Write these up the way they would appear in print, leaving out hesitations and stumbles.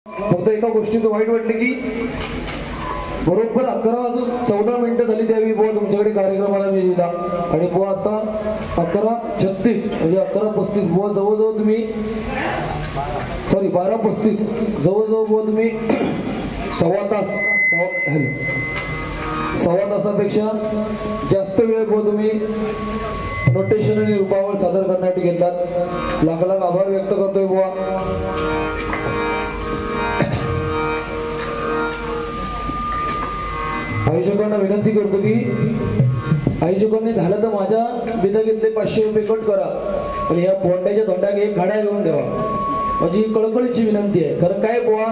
फक्त एका गोष्टीचं वाईट वाटलं की बरोबर 11:14 झाली त्यावेळी बुवा तुमच्याकडे कार्यक्रमाला मी दिला आणि बुवा आता 11:36 म्हणजे 11:35 बुवा जवळजवळ तुम्ही 12:35 जवळजवळ बुवा तुम्ही सव्वा तासापेक्षा जास्त वेळ बुवा तुम्ही नोटेशन आणि रूपावळ सादर करण्यासाठी घेतलात. लाख लाख आभार व्यक्त करतोय बुवा. आयोजकांना विनंती करतो की आयोजकांनी झालं तर माझ्या बिदगीतले 500 रुपये कट करा आणि या पोंड्याच्या तोंडाक एक घड्याळ घेऊन ठेवा. माझी कळकळीची विनंती आहे. खरं काय बुवा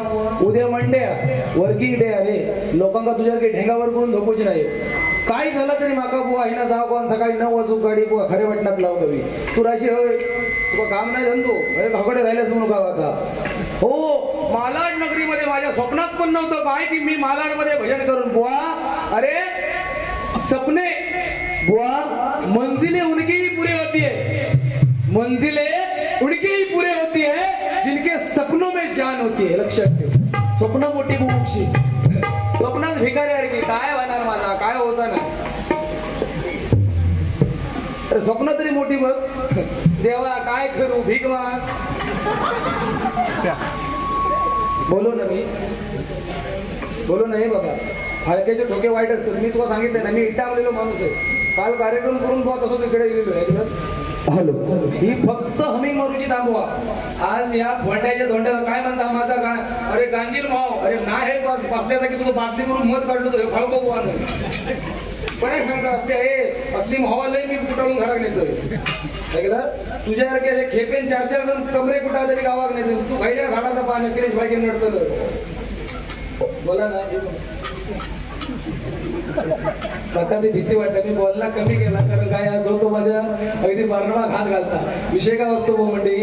उद्या मंडे वर्किंग डे आहे. लोकांना तुझ्यासारखे ढेंगावर करून झोपूची नाही. काय झालं तरी माका बुवा हिना जाव कोण सकाळी 9 वाजूक गाडी बुवा खरे वाटण्यात लावून हवी. तू राशी होय तुका काम नाही धंदो भाकडे राहिल्याच म्हणू का आता. हो मालाड नगरीमध्ये माझ्या स्वप्नात पण नव्हतं काय की मी मालाडमध्ये भजन करून बुवा. अरे सपने बुवा मंजिले उनकी ही पूरी होती है. मंजिले उनकी ही पूरी होती है जिनके सपनों में जान होती है. लक्षात ठेव. स्वप्न मोठी बुबुक्षी स्वप्नात भिकारी आहे की काय होणार माझा काय होता ना. अरे स्वप्न तरी मोठी बघ देवा काय करू भीक माग. बोलो ना मी बोलो ना. हे बघा हलक्याचे ठोके वाईट असतात. मी तुला सांगितलं ना मी इटावलेलो माणूस आहे. काल कार्यक्रम करून बुवा तसं तिकडे गेलेलो. हॅलो ही फक्त हमिंग मारूची थांबवा. आज या भोंड्याच्या धोंड्याला काय म्हणता माझा काय. अरे गांजील भाव अरे ना हे बसल्याचा की तुला बाटली करून मत काढलो तर फळको बुवा नाही पण सांगता असते हे असली भावालाही मी कुटाळून घरात नेतोय. तुझ्यासारखे असे खेपेन 4-4 जण कमरे कुठा तरी गावात नेते. तू पहिल्या झाडाचा पाणी किरीश भाई नडतं बोला ना. प्रकारची भीती वाटते. मी बोलला कमी केला कारण काय जो तो माझ्या अगदी बर्णवा घात घालता. विषय काय असतो बो म्हणजे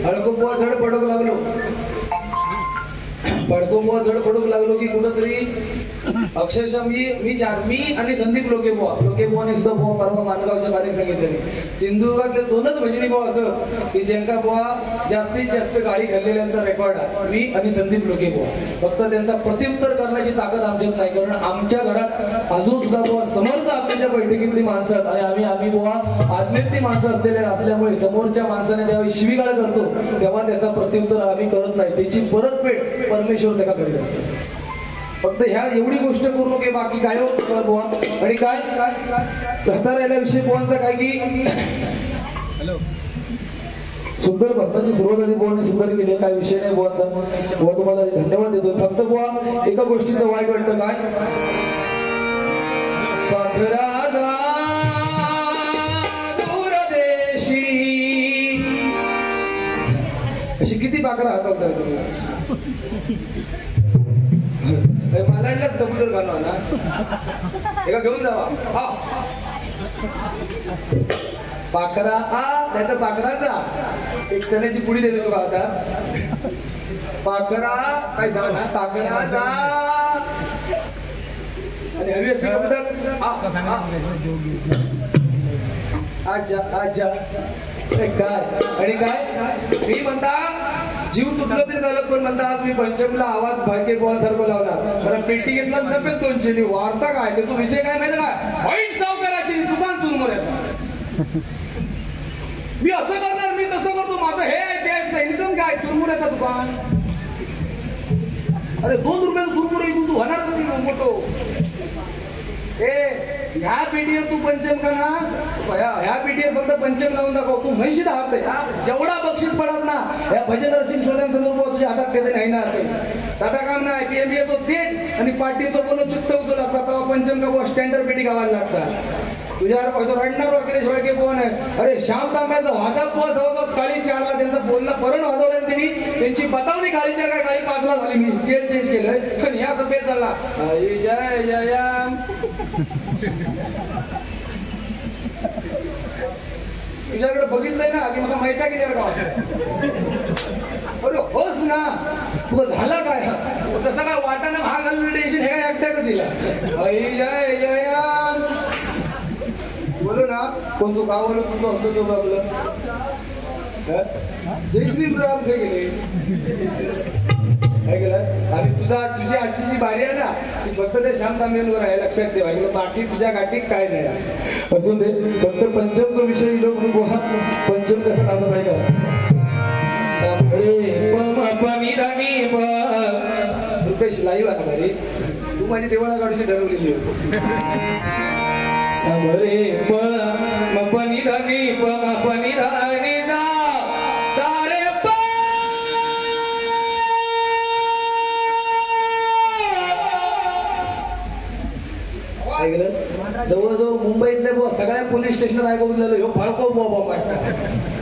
हळको बुवा झड पडू लागलो झड पडू लागलो की कुठंतरी अक्षरशः मी आणि संदीप लोकेबुवाने सुद्धा बुवा परवा मानगावच्या बारीक सांगितलं. सिंधुदुर्गातले 2च भजनी बुवा असं की ज्यांका बुवा जास्तीत जास्त गाडी खाल्लेल्यांचा रेकॉर्ड आहे. मी आणि संदीप लोकेबुवा. फक्त त्यांचा प्रत्युत्तर करण्याची ताकद आमच्यात नाही कारण आमच्या घरात अजून सुद्धा बुवा समर्थ आत्म्याच्या बैठकीतली माणसं आहेत आणि आम्ही बुवा आज्ञेतली माणसं असल्यामुळे समोरच्या माणसाने ज्यावेळी शिवीगाळ करतो तेव्हा त्याचा प्रत्युत्तर आम्ही करत नाही. त्याची परतफेड परमेश्वर त्याला करीत असतो. फक्त ह्या एवढी गोष्ट करू नये बाकी काय होतं बुवा. आणि काय प्रस्तारायला विषय बुवांचा काय की सुंदर भजनाची सुरुवात झाली बुवाने सुंदर केली. काय विषय नाही बुवांचा. बुवा तुम्हाला धन्यवाद देतो. फक्त बुवा एका गोष्टीचं वाईट वाटतं काय पाखराजा दूरदेशी अशी किती पाखरं हातात मालाडलाच कबूतर बनवा ना एका घेऊन जावा. हा पाखरा नाही तर पाखराचा एक चण्याची पुडी देतो का आता. पाखरा काय जा ना पाखरा जा आणि हवी असली कबूतर अच्छा काय आणि काय मी म्हणता जीव तुटलं तरी झालं पण म्हणता आज मी पंचमला आवाज भाग्य सारखं लावला. बरं पेटी घेतला सफेद 200 वार्ता काय ते तू विषय काय माहिती काय वाईट सावकाराची दुकान चुरमुऱ्याचा. मी असं करणार मी तसं करतो माझं हे आहे ते इन्कम काय चुरमुऱ्याचा दुकान. अरे 2 रुपयाचं चुरमुरे इथून तू होणार कधी मोठो. ह्या पेटीवर तू पंचम का ना ह्या पेटीवर फक्त पंचम लावून दाखव. तू म्हैशी हात जेवढा बक्षीस पडत ना या भजन नरसिंह शोधांसमोर तुझ्या हातात कधी नाही ना साधा काम नाही. पीएमबी तो थेट आणि पार्टीचं पण चित्त उचलू लागतात तेव्हा पंचम का बुवा स्टँडर्ड पेटी गावायला लागतात. तुझ्यावर रडणार वगैरे शिवाय कोण आहे. अरे श्याम तांब्याचा वादा बुवा जवळ काळी 4ला त्यांचं बोलणं परण वाजवलं त्यांनी त्यांची बतावणी काळी 4 काळी 5ला झाली. मी स्केल चेंज केलंय पण ह्या सफेद झाला जय जय तुझ्याकडे बघितलंय ना की मला माहिती आहे की जर अरे होस ना तुझं झालं काय तसं काय वाटाणं हा घाललं टेन्शन हे काय एकट्याकच दिला. जय जय बोलो ना कोण तू गावाला तुझं असतो तो आपलं जय श्री प्रभात गेले तुझी आजची जी बारी आहे ना ती फक्त त्या श्याम तांबेंवर आहे, लक्षात ठेवा. बाकी तुझ्या गाठीत काय नाही. असून दे, फक्त पंचमचा विषय पंचम कसं लागत आहे का? रुपेश लाईव्ह आता भारी, तू माझी देवळा काढूची ठरवलेली होती. समरे प मपनी धनी प मपनी धनी जा सारे प जवळजवळ मुंबईतले सगळ्या पोलीस स्टेशन ऐकून गेलो ह्यो फळको बॉम्ब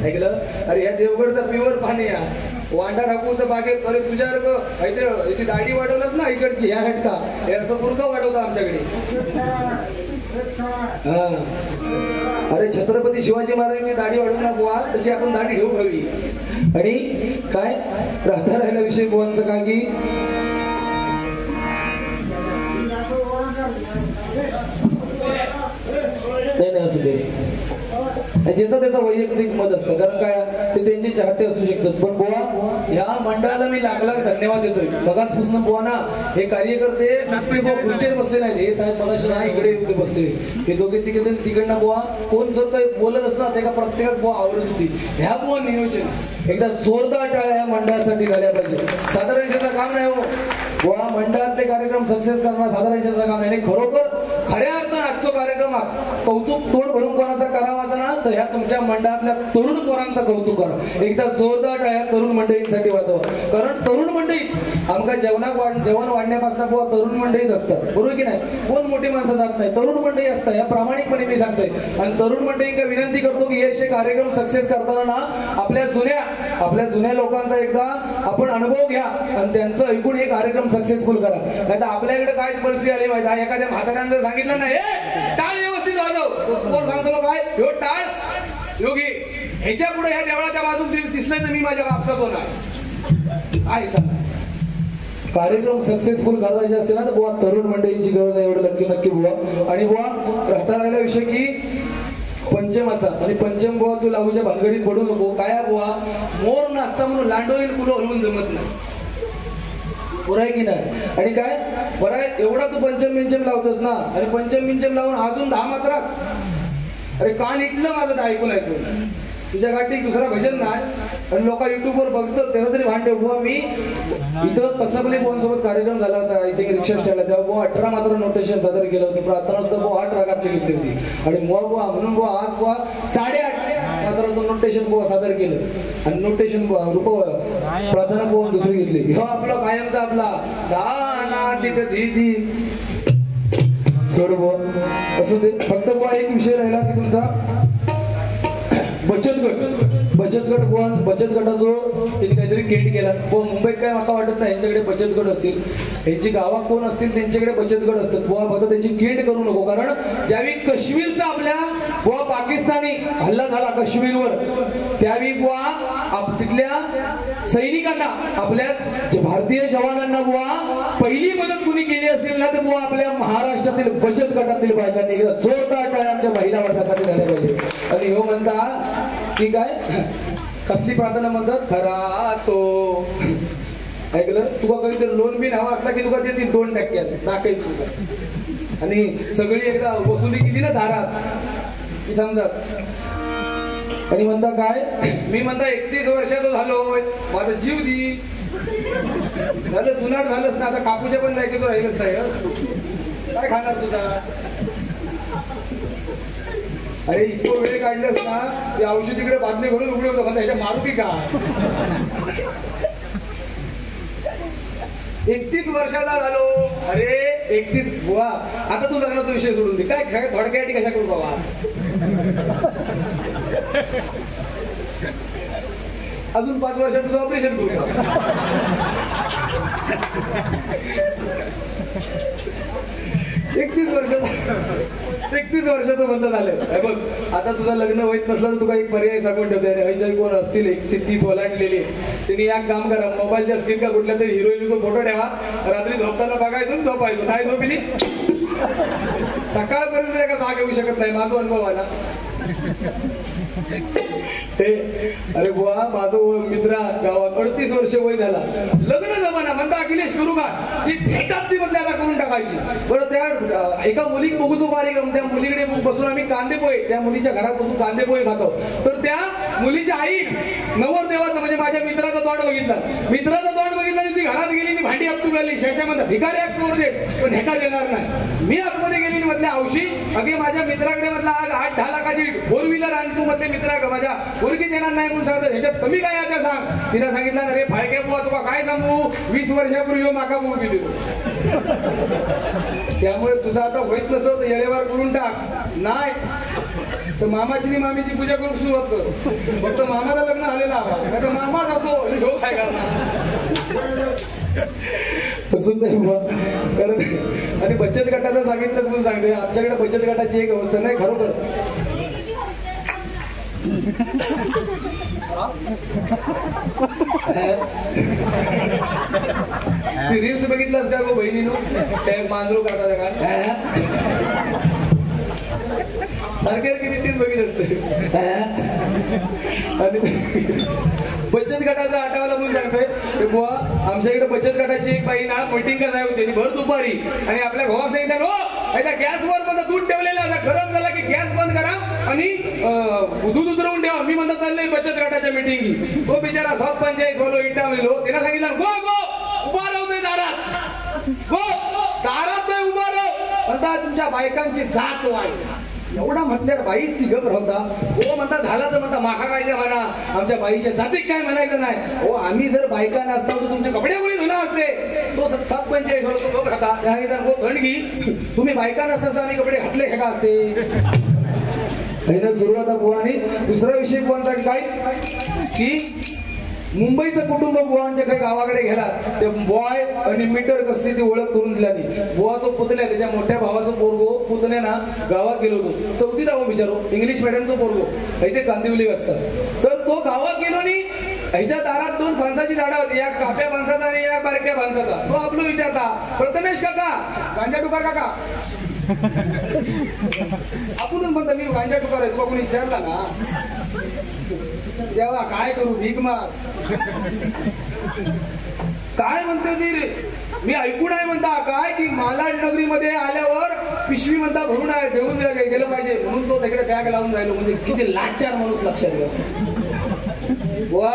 ऐकलं. अरे ह्या देवगडचं प्युअर पाणी आहे. वांडा राखूचं बागेत अरे तुझ्यासारखं इथे दाढी वाढवलं ना इकडची ह्या हटका हे असं गुरखा वाढवतं आमच्याकडे. हा अरे छत्रपती शिवाजी महाराजांनी दाढी वाढवून ना बुवा तशी आपण दाढी ठेवू हवी. आणि काय राहता राहिला विषय बुवांचा का की नाही असू दे, ज्याचा त्याचा वैयक्तिक मत असतं. कारण काय ते त्यांचे चाहते असू शकतात. पण बुवा ह्या मंडळाला मी लाख लाख धन्यवाद देतोय. बघाचपासून बुवा ना हे कार्यकर्ते खुर्चीवर बसले नाही. हे साहेब मगाशी ना इकडे बसले, हे दोघे तिघे जण तिकडनं बुवा कोण जर काही बोलत असणार ते का प्रत्येकात बुवा आवडत होती. ह्या बुवा नियोजन एकदा जोरदार टाळ्या ह्या मंडळासाठी झाल्या पाहिजे. साधारण याचं काम नाही हो बुवा, मंडळातले कार्यक्रम सक्सेस करणं साधारण याचं काम नाही. खरोखर खऱ्या अर्थानं आजचा कार्यक्रम कौतुक तोड भरून कोणाचा करावाचा ना तर ह्या तुमच्या मंडळातल्या तरुण पोरांचा कौतुक करा. एकदा जोरदार टाळ्या तरुण मंडळींसाठी वाजवा. कारण तरुण मंडळीच आमका जेवण वाढण्यापासून बुवा तरुण मंडळीच असतात, बरोबर की नाही. कोण मोठी माणसं जात नाही, तरुण मंडळी असतात. या प्रामाणिकपणे मी सांगतोय. आणि तरुण मंडळींना विनंती करतो की हे असे कार्यक्रम सक्सेस करताना ना आपल्या जुन्या लोकांचा एकदा आपण अनुभव घ्या आणि त्यांचं ऐकून हे कार्यक्रम सक्सेसफुल करा. नाही तर आपल्याकडे काहीच परिस्थिती आली माहिती आहे. एखाद्या म्हाताऱ्यानं जर सांगितलं नाही टाळ व्यवस्थित वाजव, कोण सांगतो काय ह्यो टाळ योगी ह्याच्या पुढे ह्या देवळाच्या बाजून दिसलंय तर मी माझ्या बापसात होणार काय सांगा. कार्यक्रम सक्सेसफुल करायचे असेल ना तर बुवा तरुण मंडळींची गरज आहे, एवढं नक्की बुवा. आणि बुवा राहता राहिला विषय की पंचमाचा आणि पंचम बुवा तू लावूच्या भानगडीत पडू नको. काय बुवा मोर नाचता म्हणून लांडोळीन कुलो हलवून जमत नाही, पुरा आहे की नाही. आणि काय बरं आहे एवढा तू पंचम लावतोस ना आणि पंचम लावून अजून 10 मात्रा. अरे कान इटलं माझं ऐकून तुझ्या गाठी दुसरा भजन नाही आणि लोक युट्यूबवर बघतात तेव्हा तरी भांडे बुवा. मी इथं कसबले सोबत कार्यक्रम झाला होता आय थिंक रिक्षा स्टँडला, तेव्हा बुवा 18 मात्र नोटेशन सादर केलं होतं. प्रार्थना सुद्धा बुवा 8 रागातली घेतली होती. आणि बुवा म्हणून बुवा आज बुवा 8.5 मात्र नोटेशन बुवा सादर केलं आणि नोटेशन प्रार्थना बुवा दुसरी घेतली. हो आपला कायमचा आपला दाना तिथं सोड बुवा. असं ते फक्त बुवा एक विषय राहिला की तुमचा बचत गट बुवा. बचत गटाचो त्यांनी काहीतरी केंड केला. मुंबईत काय मला वाटत नाही यांच्याकडे बचत गट असतील, यांची गावात कोण असतील त्यांच्याकडे बचत गट असतात बुवा. फक्त त्यांची केंड करू नको. कारण ज्यावेळी काश्मीरचा आपल्या बुवा पाकिस्तानी हल्ला झाला काश्मीरवर त्यावेळी बुवा तिथल्या सैनिकांना आपल्या भारतीय जवानांना बुवा पहिली मदत कुणी केली असेल ना तर बुवा आपल्या महाराष्ट्रातील बचत गटातील बायकांनी जोरदार टाळ्या आमच्या महिला वर्गासाठी झाल्या पाहिजे. आणि हो म्हणता की काय कसली प्रार्थना म्हणतात खरा तो ऐकलं तुका काहीतरी लोन बिन हवा असला की तुका ते 2% टाकायचं तुझं. आणि सगळी एकदा वसुली केली ना दारात की समजत. आणि म्हणता काय मी म्हणता 31 वर्षाचा झालोय माझा जीव दी झालं जुनाट झालंच ना. आता कापूच्या पण जायचं तो राहिलंच नाही. काय खाणार तुझा. अरे इतकं वेळ काढलंस ना ते औषधीकडे बातमी घडून उघडे होतो ह्याच्या मारुती का. 31 वर्षाचा झालो. अरे 31 बुवा आता तू लग्नाचा विषय सोडून दे. काय थोडक्यासाठी कशा करू बाबा. अजून 5 वर्षात तुझं ऑपरेशन करू. 31 वर्षाचं बंद झालं. बघ आता तुझं लग्न होत नसलं तर तुला एक पर्याय सांगून ठेवते. आणि जर कोण असतील 31 ओलांडलेले त्यांनी एक काम करा, मोबाईलच्या स्क्रीन का कुठल्या तरी हिरोईनचा फोटो ठेवा, रात्री झोपताना बघायचं झोपायचं. नाही झोपिली सकाळपर्यंत एका जाग येऊ शकत नाही. माझा अनुभव आला. अरे बुवा माझं मित्र गावात 38 वर्ष वय झाला, लग्न जमाना म्हणता अखिलेश करू का, जी भेटात ती मधल्या करून टाकायची. बरं त्या एका मुलीक बघू कार्यक्रम, त्या मुलीकडे बसून आम्ही कांदे पोहे, त्या मुलीच्या घरात बसून कांदे पोहे खातो. तर त्या मुलीची आई नवरदेवाचं म्हणजे माझ्या मित्राचा तोंड बघितला, आणि ती घरात गेली आणि भांडी आपटू गेली. शेषामध्ये भिकारी आपटू दे पण हेका देणार नाही. मी आतमध्ये गेली म्हटल्या औशी अगे माझ्या मित्राकडे म्हटलं आज 8-10 लाखाची 4 व्हीलर आणि तू म्हटले मित्रा माझ्या मुलगी देणार नाही म्हणून सांगतो, ह्याच्यात कमी काय आता सांग. तिला सांगितलं अरे फाळके बुवा तुला काय सांगू, 20 वर्षापूर्वी माका मुलगी दिली. त्यामुळे तुझं आता होईत नसतं तर येळेवार करून टाक, नाही तर मामाची आणि मामीची पूजा करून सुरुवात कर. फक्त मामाचं लग्न आलेलं हवा, तर मामाच असो ह्यो काय करणार कारण. आणि बचत गटाचं सांगितलंच म्हणून सांगते, आमच्याकडे बचत गटाची एक अवस्था नाही खरोखर. रील्स बघितलास का गो बहिणीनो, त्या मांजरू करता का सारख्या किती तीच बघित असते. आणि बचत गटाचा आठवला म्हणून सांगतोय बुवा, आमच्या इकडे बचत गटाची एक बाई ना मीटिंग करायला होती भर दुपारी, आणि आपल्या घोवा सांगितलं हो याच्या गॅसवर माझा दूध ठेवलेला गरम झाला की गॅस बंद करा आणि दूध उतरवून ठेवा. मी म्हणता चाललंय बचत गटाच्या मिटिंगी. तो बिचारा 745 फॉलो इंटा म्हणलो, त्यानं सांगितलं गो उभा राहतोय दारात, गो दारात नाही उभा राह म्हणता तुमच्या बायकांची जात वाईट. एवढा म्हटल्यावर बाईच ती गप राहता. हो म्हणता झालं तर म्हणता माखा काय ते म्हणा, आमच्या बाईच्या जातीत काय म्हणायचं नाही. हो आम्ही जर बायका नसतो तर तुमचे कपडे कोणी धुणार असते. तो 745 तो गप राहता. हो थंडगी तुम्ही बायका नसता आम्ही कपडे घातले हे का असते. सुरुवात बुवानी दुसरा विषय बुवांचा काय की मुंबईचं कुटुंब बुवांच्या काही गावाकडे गेला, ते बॉय आणि मीटर कसली ती ओळख करून दिला नाही. बुवा तो पुतण्या त्याच्या मोठ्या भावाचं पोरगो पुतण्या ना गावात गेलो होतो, 4थीत आहो बिचारो, इंग्लिश मीडियमचं पोरगो इथे कांदिवली असतात. तर तो गावात गेलो आणि ह्याच्या दारात 2 फणसाची झाडं होती, या काप्या फणसाचा आणि या बारक्या फणसाचा. तो आपलं विचारता प्रथमेश काका गांजा टुकार काका, आपणच म्हणता मी गांजा टुकार आहे, तुला कोणी विचारला ना तेव्हा काय करू भीक माग काय म्हणते ती रे. मी ऐकून आहे म्हणता काय की मालाड नगरीमध्ये आल्यावर पिशवी म्हणता भरून आहे घेऊन गेलं पाहिजे म्हणून तो तिकडे बॅग लावून राहिलो. म्हणजे किती लाचार माणूस लक्षात घ्या. वा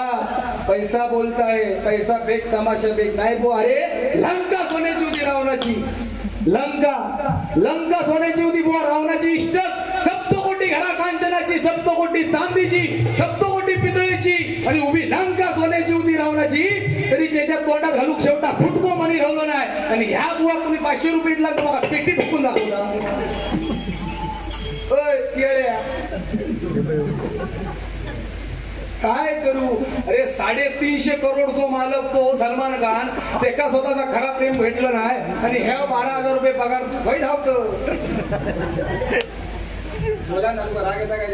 पैसा बोलताय, पैसा फेक तमाशा फेक नाही बो. अरे लंका सोन्याची होती रावणाची, लंका सोन्याची होती बुवा रावणाची. इष्ट सप्तकोटी घरा कांचनाची, सप्तकोटी चांदीची, सप्तकोटी पितळीची, आणि उभी लंका सोन्याची होती रावणाची. तरी त्याच्या तोंडात घालूक शेवटा फुटको मनी राहिलो नाही. आणि ह्या बुवा कुणी 500 रुपयातला तुम्हाला पेटी फुकून दाखवला. काय करू. अरे 350 करोड तो मालक तो सलमान खान, त्याचा स्वतःचा खरा प्रेम भेटलं नाही आणि ह्या 12,000 रुपये पगार वाईट धावतं. बोला ना तुका राग येता काय,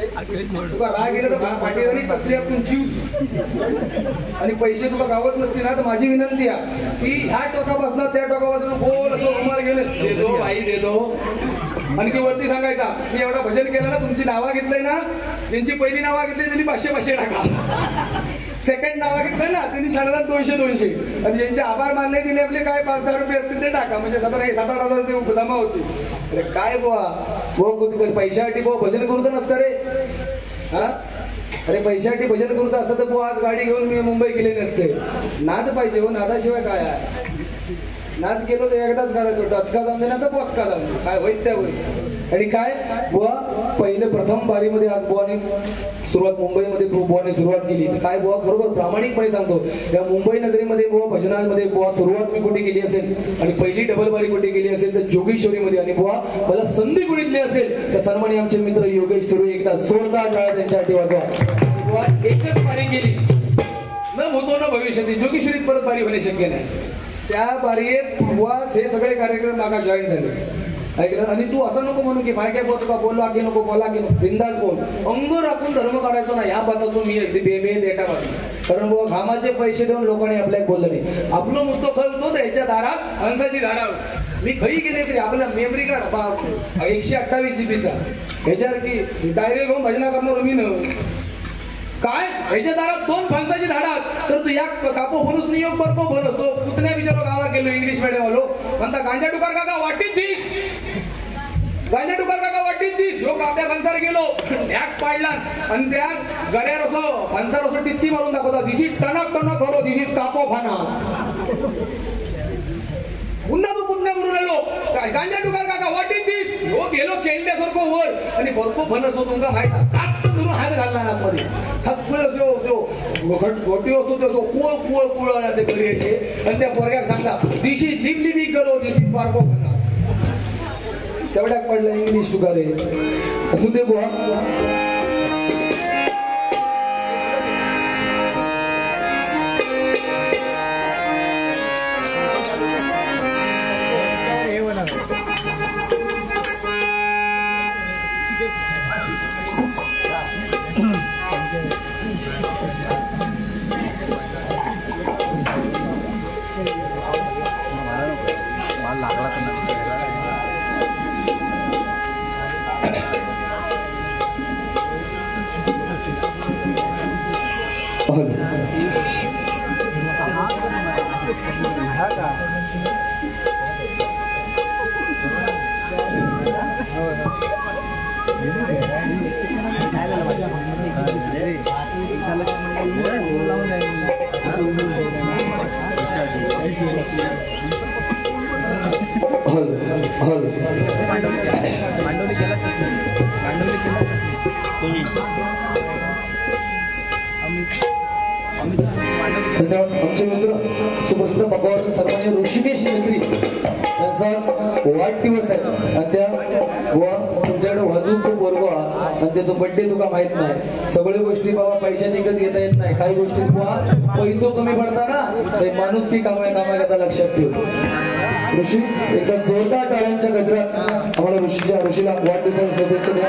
तुका राग येतं तर पाठी जरी कसली आपण जीव आणि पैसे तुका गावत नसतील ना तर माझी विनंती आहे की ह्या टोकापासून त्या टोकापासून बोल असं रुमाल घेऊन देतो भाई देतो. आणखी वरती सांगायचा मी एवढं भजन केलं ना, तुमची नावा घेतलंय ना, त्यांची पहिली नावा घेतली त्यांनी 500 टाका, सेकंड नावा घेतलं ना त्यांनी साधारण 200 आणि ज्यांचे आभार मानले दिले आपले काय 5,000 रुपये असतील ते टाका. म्हणजे 7,000 रुपये जमा होती. अरे काय बुवा पैशासाठी बुवा भजन करू तर नसतं रे. हा अरे पैशासाठी भजन करू तर असतं तर बुवा आज गाडी घेऊन मी मुंबई गेले नसते. नाद पाहिजे हो, नादाशिवाय काय आहे. नाद केलो तर एकदाच करायचो, टचका जाऊन दे ना तर पोचका जाऊन दे, काय होईल त्या होईल. आणि काय बुवा पहिले प्रथम बारीमध्ये आज बुवाने सुरुवात मुंबईमध्ये बुवाने सुरुवात केली. काय बुवा खरोखर प्रामाणिकपणे सांगतो या मुंबई नगरीमध्ये बुवा भजनामध्ये बुवा सुरुवात मी कुठे केली असेल आणि पहिली डबल बारी कुठे केली असेल तर जोगेश्वरीमध्ये. आणि बुवा मला संधी कुठली असेल तर सन्मानी आमचे मित्र योगेश सुरू एकदा जोरदार टाळ्या त्यांच्यासाठी वाजवा. बुवा एकच बारी केली न होतो ना भविष्यात जोगेश्वरीत परत बारी होणे शक्य नाही. त्या बारीत बुवा हे सगळे कार्यक्रम मागा जॉईन झाले ऐकलं. आणि तू असं नको म्हणून की काय बोलतो का बोलला की नको बोला की नको, बिंदास बोल. अंग राखून धर्म करायचो ना ह्या बातातून मी बेबे देटा पासून. कारण बुवा घामाचे पैसे देऊन लोकांनी आपल्याला बोललं नाही. आपलं मुद्दो खरं होतो याच्या दारात हंसाची झाडा मी खरी गेले तरी आपला मेमरी कार्ड 128 GB चा ह्याच्यावर की डायरेक्ट घेऊन भजना करणार मी न काय ह्याच्या दारात 2 फणसाची झाडात तर तू या कापो बनूच नियोग करतो बनो तो पुतण्या बिचारो गावा गेलो इंग्लिश मीडियम वालो म्हणता गांजा टुकार काका वाटीत दिस गांजा टुकार काका वाटीत दिस ह्यो काप्या फणसार गेलो ढॅक पाडला आणि त्या गऱ्यार असो फणसार असो टिचकी मारून दाखवता दिसी टणक टणक करो दिसी कापो फाना पुन्हा तू पुतण्या करून आलो गांजा टुकार काका वाटीत दिस ह्यो गेलो केल्ल्यासारखं वर आणि भरपूर फणस हो तुमका माहिती धरून हात घालला आतमध्ये सगळं जो गोटी असतो तो कुळ कुळ कुळण्याचे घरी यायचे आणि त्या पोरग्याक सांगता दिशी लिपलिपी करो दिशी पारको करणार तेवढ्याक पडला इंग्लिश तुकारे असू दे बुवा आमचे मित्र सुप्रसिद्ध भगवान सन्मान्य ऋषिकेश मिस्त्री त्यांचा वाढदिवस आहे आणि त्या तुमच्याकडे वाजून तो बोलवा आणि त्याचा बड्डे तुका माहित नाही सगळ्या गोष्टी बाबा पैशा निघत घेता येत नाही काही गोष्टी बुवा पैसो कमी पडता ना ते माणूस ती कामाकरता लक्षात ठेव ऋषी एका जोरदार टाळ्यांच्या गजरात आम्हाला ऋषीला वाढदिवसाच्या शुभेच्छा द्या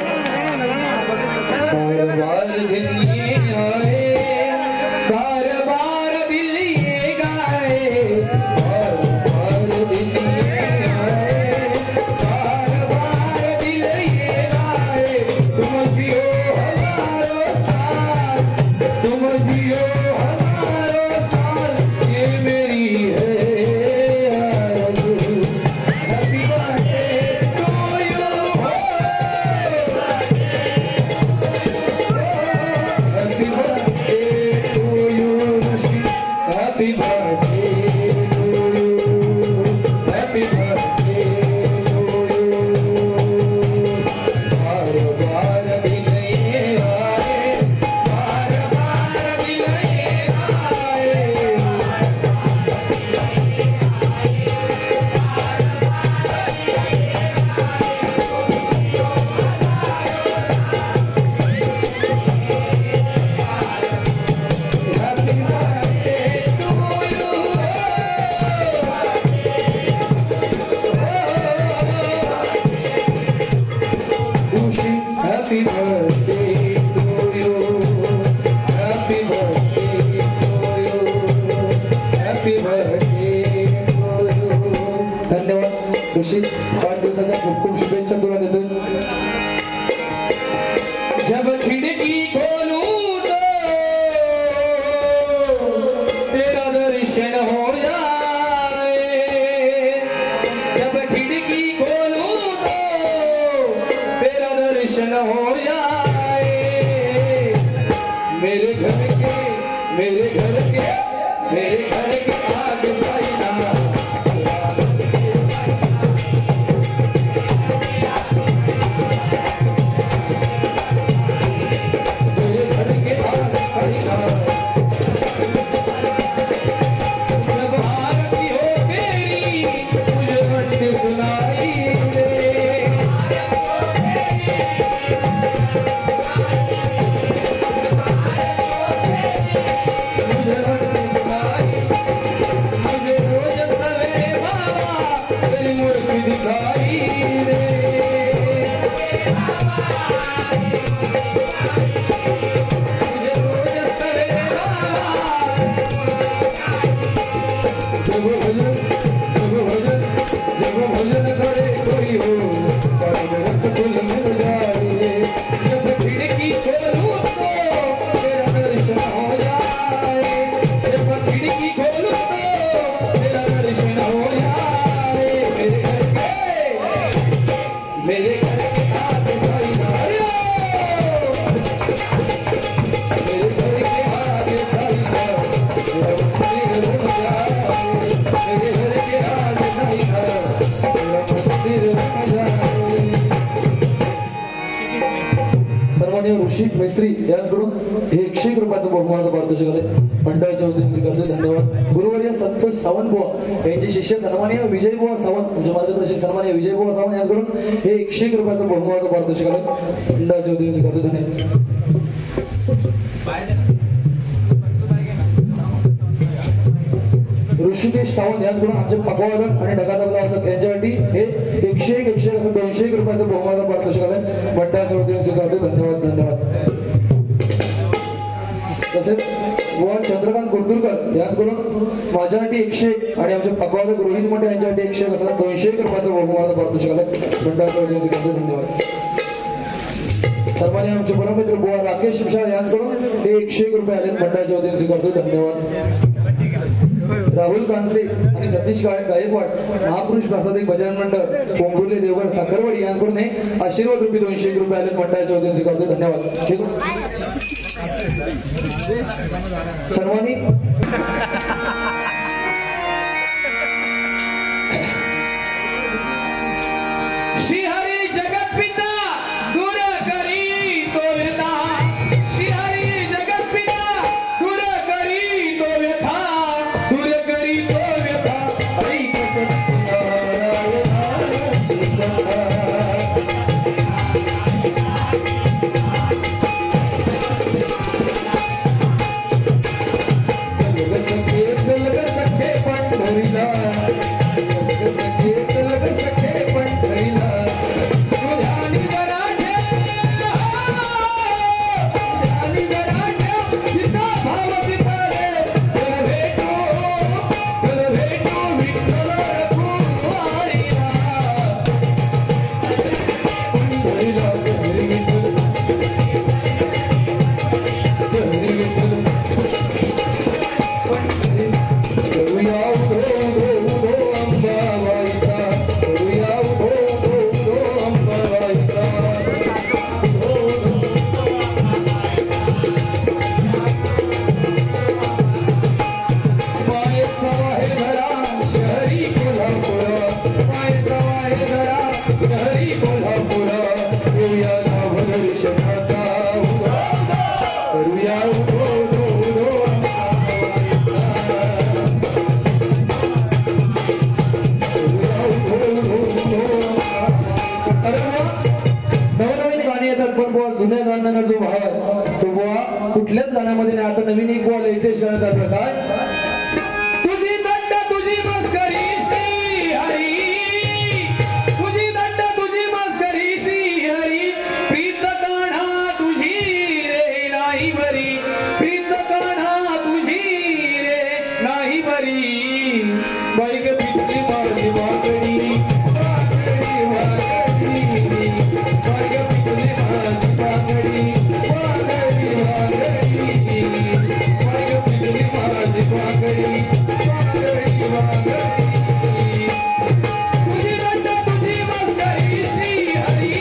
वाढदिवसाच्या खूप खूप शुभेच्छा तुला देतो जब खिड़की खोलूं तो तेरा दर्शन हो जाए जब खिड़की खोलूं तो तेरा दर्शन हो जाए मेरे घर के मेरे घर के मेरे घर के आगे साइना कौशिक मैत्री यांच्याकडून हे 101 रुपयाचं बहुमान पारितोषिक आले मंडळाच्या वतीने करते धन्यवाद. गुरुवर्य संतोष सावंत बुवा यांचे शिष्य सन्माननीय विजय बुवा सावंत म्हणजे मार्गदर्शक सन्माननीय विजय बुवा सावंत यांच्याकडून हे 101 रुपयाचं बहुमान पारितोषिक आले मंडळाच्या वतीने करते धन्यवाद. ऋषिकेश सावंत यांच्याकडून आमचे पकवादन आणि ढगातबला होतात यांच्यासाठी हे 101 असं 201 रुपयाचं बहुमान पारितोषिक आले मंडळाच्या वतीने स्वीकारते धन्यवाद धन्यवाद. तसेच बुवा चंद्रकांत कुर्तुरकर यांच्याकडून माझ्यासाठी 101 आणि आमचे पकवादक रोहित मोठे यांच्यासाठी 101 असं 201 रुपयाचं बहुमान पारितोषिक आले मंडळाच्या वतीने स्वीकारते धन्यवाद. सन्माननीय आमचे परममित्र बुवा राकेश शिवशाळ यांच्याकडून हे 101 रुपये आले मंडळाच्या वतीने स्वीकारतो धन्यवाद. राहुल कांसे आणि सतीश गायकवाड महापुरुष प्रासादिक भजन मंडळ कोंबुर्ली देवगड साखरवाडी यांच्याकडून हे आशीर्वाद रुपये 201 रुपये आले मंडळाच्या वतीने स्वीकारतो धन्यवाद. सर्वांनी श्रीहरी जगत पिता दूर करी तो व्यथा, श्रीहरी जगत पिता दूर करी तो व्यथा, दूर करी तो व्यथा. ऐक जुन्या गाण्यांना जो भाव आहे तो बुवा कुठल्याच गाण्यामध्ये नाही. आता नवीन एक बुवा लेटेस्ट गाण्यात आपलं काय तुझी दंड तुझी मस्करी श्री हरी, तुझी दंड तुझी मस्करी श्री हरी, प्रीत कान्हा तुझी रे नाही बरी, प्रीत कान्हा तुझी रे नाही बरी. बाईक पितली मारली वाकडी वाकडी वाकडी, बाईक पितली मारली वाकडी वाकडी वाकडी, बाईक पितली मारली वाकडी वाकडी वाकडी. तुझी दंड तुझी मस्करी श्री हरी,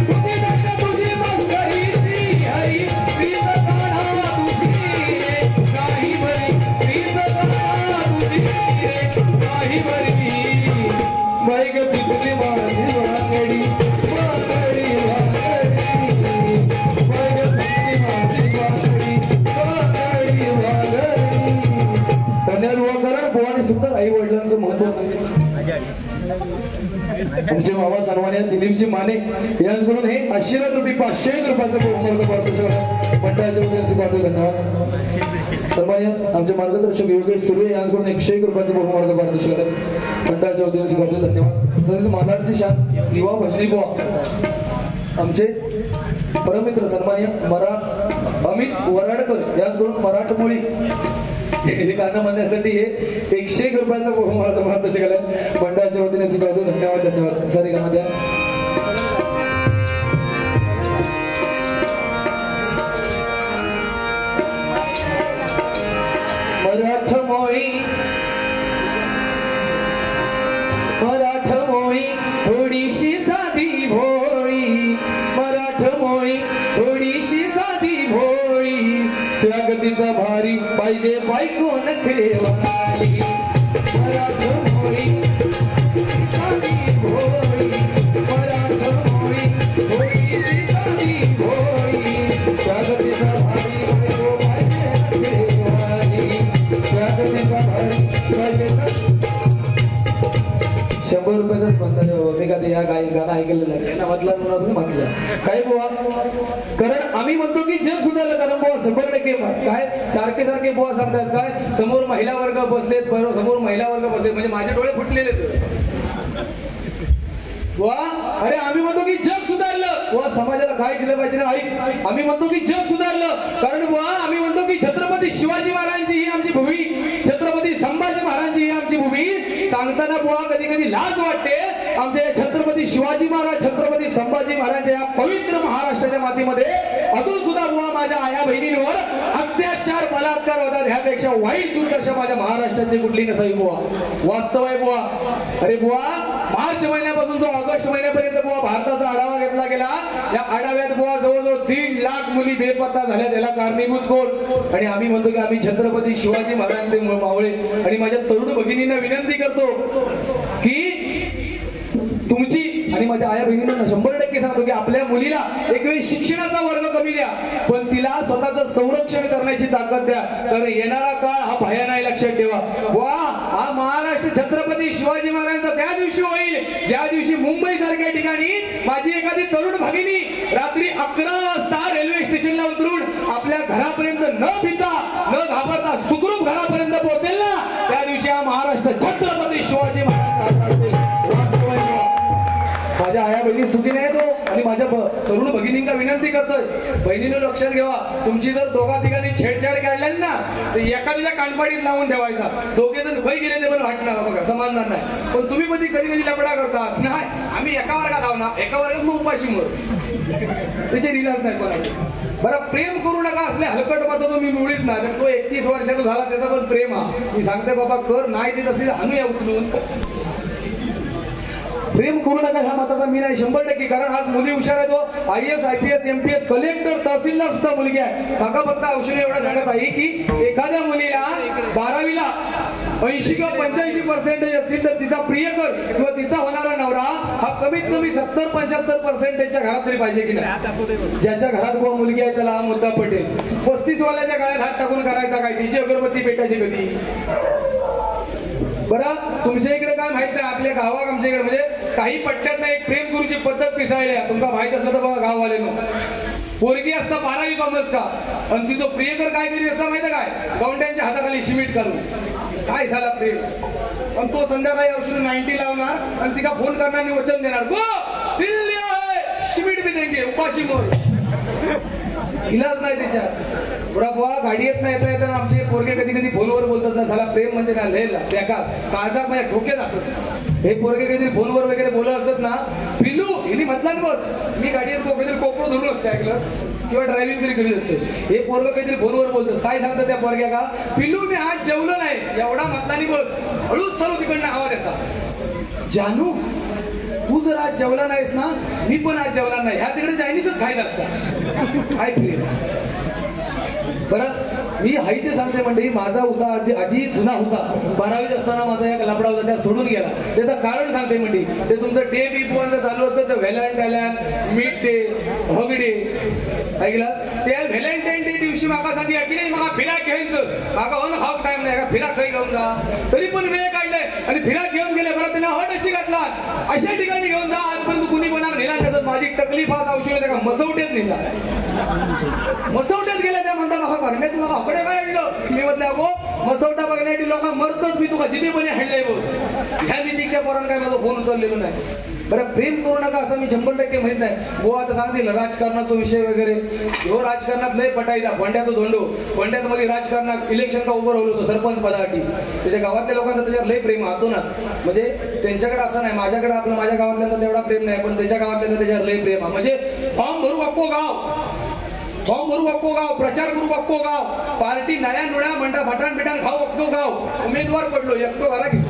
तुझी दंड तुझी मस्करी श्री हरी, प्रीत कान्हा तुझी रे नाही बरी, प्रीत कान्हा तुझी रे नाही बरी. बाईक पितली मारली वाकडी वाकडी वाकडी, बाईक पितली मारली वाकडी वाकडी वाकडी. धन्यवाद बुवा. कारण बुवाने सुद्धा आई वडिलांचं महत्व सांगितलं. आमचे बाबा सन्माननीय दिलीपजी माने यांच्याकडून हे आशीर्वाद रुपये 501 रुपयाचं बहुमान पारितोषिक मंडळाच्या वतीने स्वीकारतो धन्यवाद. सन्माननीय आमचे मार्गदर्शक योगेश सुर्वे यांच्याकडून 101 रुपयाचं बहुमान पारितोषिक मंडळाच्या वतीने स्वीकारतो धन्यवाद. तसेच मालाडची शान युवा भजनी बुवा आमचे परममित्र सन्माननीय अमित वराडकर यांच्याकडून मराठमोळी हे गाणं म्हणण्यासाठी हे 101 रुपयाचं बहुमान पारितोषिक आलंय मंडळाच्या वतीने स्वीकारतो धन्यवाद धन्यवाद. सारे गाणं द्या. मराठमोळी थोडीशी साधी भोळी, मराठमोळी थोडीशी साधी भोळी, स्वागतीचा भारी पाहिजे बायको नखरेवाली. मराठमोळी साधी भोळी, मराठमोळी थोडीशी साधी भोळी, 100 रुपयाचाच म्हणतात मी कधी या गाणं ऐकलेलं नाही यांना म्हटलं तुम्ही म्हटलं काय बुवा कारण आम्ही म्हणतो की जग सुधारलं कारण बुवा 100% काय सारखे सारखे बुवा सांगतात काय समोर महिला वर्ग बसलेत बरोबर समोर महिला वर्ग बसलेत म्हणजे माझे डोळे फुटलेले बुवा अरे आम्ही म्हणतो की जग सुधारलं बुवा समाजाला काय दिलं पाहिजे ना ऐक आम्ही म्हणतो की जग सुधारलं कारण बुवा आम्ही म्हणतो की छत्रपती शिवाजी महाराजांची ही आमची भूमी छत्रपती संभाजी महाराजांची ही आमची भूमी सांगताना बुवा कधी कधी लाज वाटते आमचे छत्रपती शिवाजी महाराज छत्रपती संभाजी महाराजांच्या या पवित्र महाराष्ट्राच्या मातीमध्ये अजून सुद्धा बुवा माझ्या आया बहिणींवर अत्याचार बलात्कार होतात ह्यापेक्षा वाईट दुर्दशा माझ्या महाराष्ट्राची कुठली नसावी बुवा वास्तव आहे बुवा अरे बुवा मार्च महिन्यापासून जो ऑगस्ट महिन्यापर्यंत बुवा भारताचा आढावा घेतला गेला या आढाव्यात बुवा जवळजवळ 1.5 लाख मुली बेपत्ता झाल्या त्याला कारणीभूत कोण आणि आम्ही म्हणतो की आम्ही छत्रपती शिवाजी महाराजांचे मावळे आणि माझ्या तरुण भगिनींना विनंती करतो की तुमची आणि माझ्या आया बहिणींना 100% सांगतो की आपल्या मुलीला एक वेळी शिक्षणाचा वर्ग कमी द्या पण तिला स्वतःचं संरक्षण करण्याची ताकद द्या कारण येणारा काळ हा भयानक आहे लक्षात ठेवा वा हा महाराष्ट्र छत्रपती शिवाजी महाराजांचा त्या दिवशी होईल ज्या दिवशी मुंबई सारख्या ठिकाणी माझी एखादी तरुण भगिनी रात्री 11 वाजता रेल्वे स्टेशनला उतरून आपल्या घरापर्यंत न भिता न घाबरता सुखरूप घरापर्यंत पोहोचेल ना त्या दिवशी हा महाराष्ट्र छत्रपती शिवाजी महाराज माझ्या आया बहिणी सुखी नाही तो आणि माझ्या तरुण भगिनींना विनंती करतोय बहिणीनं लक्षात घ्यावा तुमची जर दोघा ठिकाणी छेडछाड काढली ना तर एखाद्याच्या कानपाडीत लावून ठेवायचा दोघे जण खै गेले ते पण वाटणार बघा समाधान नाही पण तुम्ही कधी कधी लपडा करता नाही आम्ही एका वर्गात आहो ना एका वर्गात मग उपाशी मर त्याचे रिलाज नाही कोणाचे बरं प्रेम करू नका असले हलकट मत तुम्ही मुळीच ना तर तो 31 वर्षाचा झाला त्याचा पण प्रेम हा मी सांगते बाबा कर नाही देत असली आणूया उचलून प्रेम करू नका ह्या मताचा मी नाही 100% कारण आज मुली हुशार आहे तो IAS IPS MPS कलेक्टर तहसीलदार सुद्धा मुलगी आहे मागा फक्त औषध एवढा सांगत आहे की एखाद्या मुलीला 12वीला 80 किंवा 85% असतील तर तिचा प्रियकर किंवा तिचा होणारा नवरा हा कमीत कमी 70-75% घरात तरी पाहिजे की नाही ज्याच्या घरात बुवा मुलगी आहे त्याला हा मुद्दा पटेल 35 वाल्याच्या काळात हात टाकून करायचा काय तिची अगरबत्ती पेटायची कधी बरं तुमच्या इकडे काय माहित नाही आपल्या गावात आमच्या इकडे म्हणजे काही पट्ट्यात एक प्रेम करूची पद्धत पिसाळली तुमका माहित असलं तर बघा गाववाल्यानं पोरगी असता 12वी कॉमर्स का आणि तिथं प्रियकर काय करी असता माहिती काय गवंड्यांच्या हाताखाली शिमिट करून काय झाला प्रेम पण तो संध्याकाळी औषध 90 लावणार आणि तिका फोन करणार आणि वचन देणार गो दिल्ली आहे शिमिट भी देंगे उपाशी मोर इलाज नाही त्याच्यात बुरा बुवा गाडी येत नाही येता येताना आमचे पोरगे कधी कधी फोनवर बोलतात ना साला प्रेम म्हणजे काय लय बेका काळजात माझ्या ठोके जातात हे पोरगे कधी फोनवर वगैरे बोलत असतात ना पिलू हिनी म्हटलं ना बस मी गाडीवर कधीतरी कोपरो धरून असते ऐकलं किंवा ड्रायव्हिंग तरी करीत असते हे पोरगं काहीतरी फोनवर बोलतात काय सांगतात त्या पोरग्या का पिलू मी आज जेवलो नाही एवढा म्हटला बस हळूच चालू तिकडनं आवाज येतात जानू तू जर आज जेवला नाहीस ना मी पण आज जेवला नाही ह्या तिकडे चायनीजच खायत असतात काय प्रिय बरं मी हाय ते सांगते म्हणजे माझा होता आधी जुना होता 12वीत असताना माझा एक लफडा होता त्या सोडून गेला त्याचं कारण सांगते म्हणजे ते तुमचं डे बी पॉइंट चालू असतं तर Valentine meet day hug day ऐकला त्या व्हॅलेंटाईन डे दिवशी माका सांगी की नाही मला फिरा घ्यायचं माका हो ना हाफ टाइम नाही का फिरा खाई घेऊन जा तरी पण वेळ काढलाय आणि फिरा घेऊन गेले बरं त्यांना हट अशी घातला अशा ठिकाणी घेऊन जा आजपर्यंत कुणी कोणाला नेला त्याचं माझी तकलीफ आज औषध त्या मसवट्यात नेला मसवट्यात गेल्या त्या म्हणता नका मी तुम्हाला अकडे काय दिलं मी म्हटलं अगो मसवटा बघण्यासाठी लोक मरतच मी तुका जिथे पण हल्लाय बोल ह्या मी तिकडे पोरांना काय माझा फोन उचललेलो नाही बरं प्रेम करू नका असं मी 100% माहित नाही गो आता सांगतील राजकारणाचा विषय वगैरे हो राजकारणात लय पटायचा पंड्यातो धोंडो पंड्यात मध्ये राजकारणात इलेक्शन का उभं राहिलो होतो सरपंच पदासाठी त्याच्या गावातल्या लोकांचा त्याच्यावर लय प्रेम हातोनात म्हणजे त्यांच्याकडे असं नाही माझ्याकडे आपलं माझ्या गावातल्यांचा तेवढा प्रेम नाही पण त्याच्या गावातल्यांचा त्याच्यावर लय प्रेम म्हणजे फॉर्म भरू अक्को गाव प्रचार करू अक्को गाव पार्टी नळ्या नुळ्या म्हणता फटाण बिटाण खाऊ अक्को गाव उमेदवार पडलो एकटो घरा घेऊ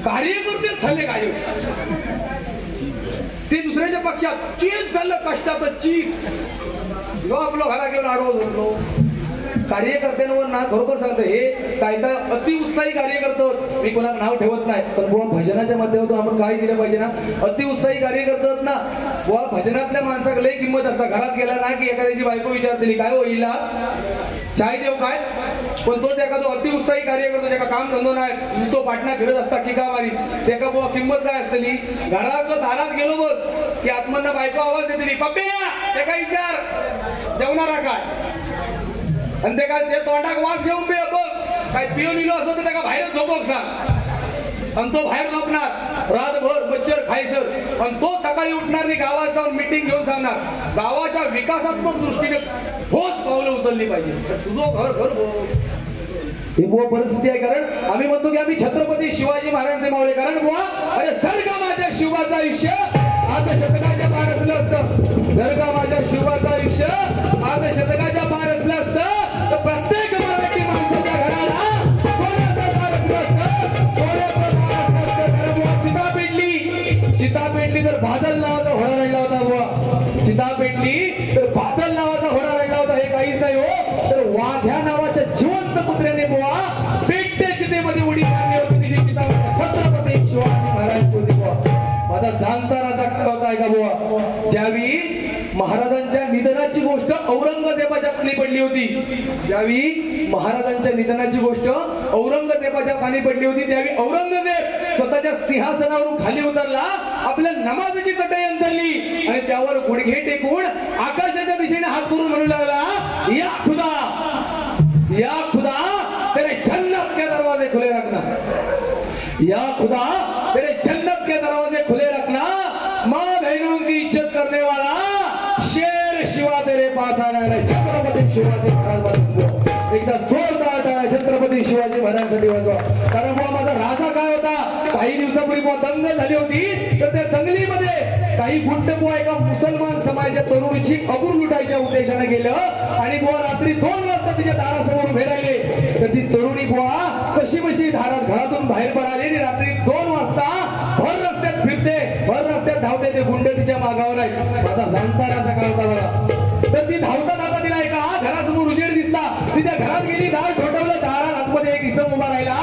कार्यकर्ते झाले काय ते दुसऱ्याच्या पक्षात चीज झालं कष्टाचं चीज आपलं घरा घेऊन आडवत होतो कार्यकर्त्यांवर ना खरोखर सांगतो हे काय काय अतिउत्साही कार्यकर्ते मी कोणाला नाव ठेवत नाही पण बुवा भजनाच्या माध्यमातून आपण काय दिलं पाहिजे ना अतिउत्साही कार्यकर्ते ना बुवा भजनातल्या माणसाला लय किंमत असता घरात गेला ना की एखाद्याची बायको विचारते काय होईल चाय देऊ काय पण तो त्याचा जो अतिउत्साही कार्य करतो त्याचा काम धंदो नाही तो पाटणा फिरत असता की का मारी त्याका बुवा किंमत काय असतली घरात दारात गेलो बस की आत्मना बायको आवाज देतली पप्प्या त्याका विचार जेवणारा काय आणि ते काय ते तोंडाक वास घेऊन बे बघ काय पिओ लिलो असो तर त्याका बाहेर झोपक सांग आणि तो बाहेर झोपणार रातभर मच्छर खायचं आणि तो सकाळी उठणार आणि गावात जाऊन मिटिंग घेऊन सांगणार गावाच्या विकासात्मक दृष्टीने ठोस पावलं उचलली पाहिजे तुझं घर घर ही बुवा परिस्थिती आहे कारण आम्ही म्हणतो की आम्ही छत्रपती शिवाजी महाराजांचे मावळे कारण बुवा अरे जर का माझ्या शिवाचं आयुष्य आज शतकाच्या पार असलं असतं जर का माझ्या शिवाचं आयुष्य आज शतकाच्या पार असलं असतं तर प्रत्येक मराठी माणसाच्या घराला चिता पेटली तर बादल नावाचा घोडा राहिला होता बुवा चिता पेटली तर बादल नावाचा घोडा राहिला होता हे काहीच नाही हो तर वाघ्या नावाच्या जिवंत कुत्र्याने बुवा पेटते चितेमध्ये उडी मारली होती तिथे चिता छत्रपती शिवाजी महाराज होते बुवा माझा जाणतानाचा काळ होता का बुवा ज्यावेळी महाराजांच्या निधनाची गोष्ट औरंगजेबाच्या खाली पडली होती ज्यावेळी महाराजांच्या निधनाची गोष्ट औरंगजेबाच्या खाली पडली होती त्यावेळी औरंगजेब स्वतःच्या सिंहासनावरून खाली उतरला आपल्या नमाजाची चटई अंतरली आणि त्यावर गुडघे टेकून आकाशाच्या दिशेने हात करून म्हणू लागला या खुदा तेरे जन्नत के दरवाजे खुले रखना या खुदा तेरे जन्नत के दरवाजे खुले रखना माँ बहनों की इज्जत करने वाला शेर शिवा तेरे पास आना है छत्रपती शिवाजी महाराज एकदा जोरदार टाळ्या छत्रपती शिवाजी महाराजांसाठी वाजवा कारण बुवा माझा राजा काय होता काही दिवसापूर्वी बुवा दंगल झाली होती तर त्या दंगलीमध्ये काही गुंड बुवा एका मुसलमान समाजाच्या तरुणीची अबूर लुटायच्या उद्देशाने गेलं आणि बुवा रात्री 2 वाजता तिच्या दारासमोर उभे राहिले तर ती तरुणी बुवा कशी बशी घरातून बाहेर पडाली आणि रात्री 2 वाजता भर रस्त्यात फिरते भर रस्त्यात धावते ते गुंड तिच्या मागावर आहेत माझा जाणतानाचा काळ होता बघा तर ती धावता तिला एका घरासमोर उजेड दिसला तिच्या घरात गेली दार ठोठवलं दारात आतमध्ये एक इसम उभा राहिला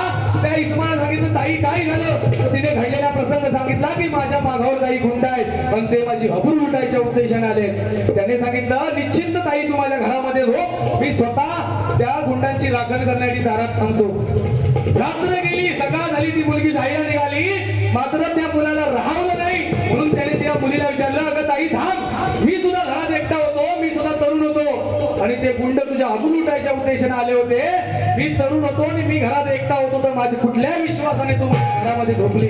त्या इसमाला सांगितलं ताई काय झालं तर तिने घडलेला प्रसंग सांगितला की माझ्या मागावर काही गुंड आहेत पण ते माझी हबूर लुटायच्या उद्देशाने आले त्याने सांगितलं निश्चिंत ताई तू माझ्या घरामध्ये हो मी स्वतः त्या गुंडांची राखण करण्यासाठी दारात थांबतो रात्र गेली सकाळ झाली ती मुलगी जायला निघाली मात्र त्या मुलाला राहवलं नाही म्हणून त्याने त्या मुलीला विचारलं अगं ताई थांब मी सुद्धा घरात एकटा होतो मी सुद्धा तरुण होतो आणि ते गुंड तुझ्या हबूर लुटायच्या उद्देशाने आले होते मी तरुण होतो आणि मी घरात एकटा होतो तर माझ्या कुठल्या विश्वासाने तू घरामध्ये झोपली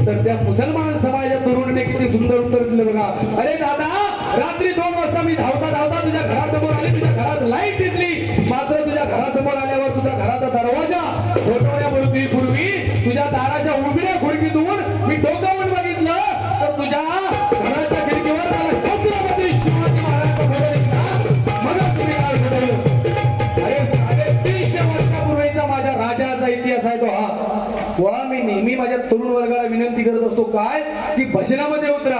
तर त्या मुसलमान समाजाच्या तरुणीने किती सुंदर उत्तर दिलं बघा अरे दादा रात्री 2 वाजता मी धावता तुझ्या घरासमोर आले तुझ्या घरात लाईट दिसली मात्र तुझ्या घरासमोर आल्यावर तुझा घराचा दरवाजा ठोठवण्यापूर्वी तुझ्या दाराच्या उघड्या खिडकीतून मी डोकावून बघितलं तर तुझ्या घराच्या खिडकीवर मला छत्रपती शिवाजी वर्षापूर्वीचा माझ्या राजाचा इतिहास आहे तो हा वा मी नेहमी माझ्या तरुण वर्गाला विनंती करत असतो काय की भजनामध्ये उतरा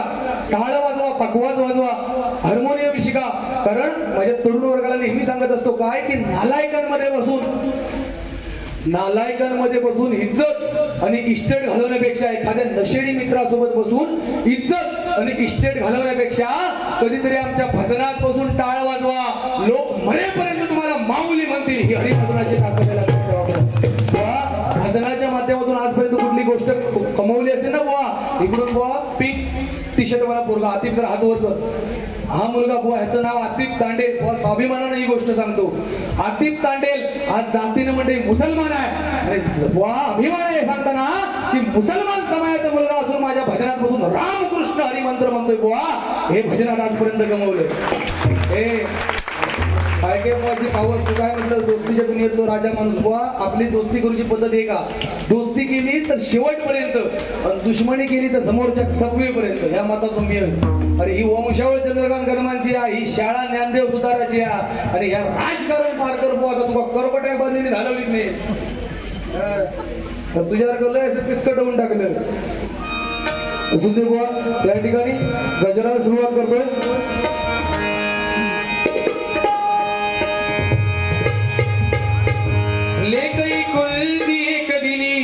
टाळ वाजवा पकवाज वाजवा हार्मोनियम शिका कारण माझ्या तरुण वर्गाला नेहमी सांगत असतो काय की नालायकांमध्ये बसून इज्जत आणि इस्टेट घालवण्यापेक्षा एखाद्या नशेडी मित्रासोबत बसून इज्जत आणि इस्टेट घालवण्यापेक्षा कधीतरी आमच्या भजनात बसून टाळ वाजवा लोक मरेपर्यंत तुम्हाला माऊली म्हणतील ही हरिभजनाची ताकद भजनाच्या माध्यमातून आजपर्यंत कुठली गोष्ट कमवली असेल ना बुवा इकडून बुवा पिंक टी शर्ट वाला पोरगा आतिफ जर हात वर कर हा मुलगा बुवा ह्याचं नाव आतिफ तांडेल स्वाभिमानाने ही गोष्ट सांगतो आतिफ तांडेल आज जातीनं म्हणजे मुसलमान आहे आणि बुवा अभिमान आहे सांगताना की मुसलमान समाजाचा मुलगा असून माझ्या भजनात बसून रामकृष्ण हरिमंत्र म्हणतोय बुवा हे भजनात आजपर्यंत कमवलंय हे बायकेची पावर तू काय म्हटलं दोस्तीच्या दुनियेतलो राजा माणूस बुवा आपली दोस्ती करूची पद्धत आहे का दोस्ती केली तर शेवटपर्यंत आणि दुश्मनी केली तर समोरच्या सगळीपर्यंत या मतातून मी अरे ही वंशावळ चंद्रकांत कदमांची आहे ही शाळा ज्ञानदेव सुताराची आहे आणि ह्या राजकारण पार कर बुवा आता तुका करपट्या बांधणी घालवलीच नाही तर तुझ्यावर करलंय असं पिस्कट होऊन टाकलं सुधीर बुवा त्या ठिकाणी गजराला सुरुवात करतोय लेकई कुलती एक दिनी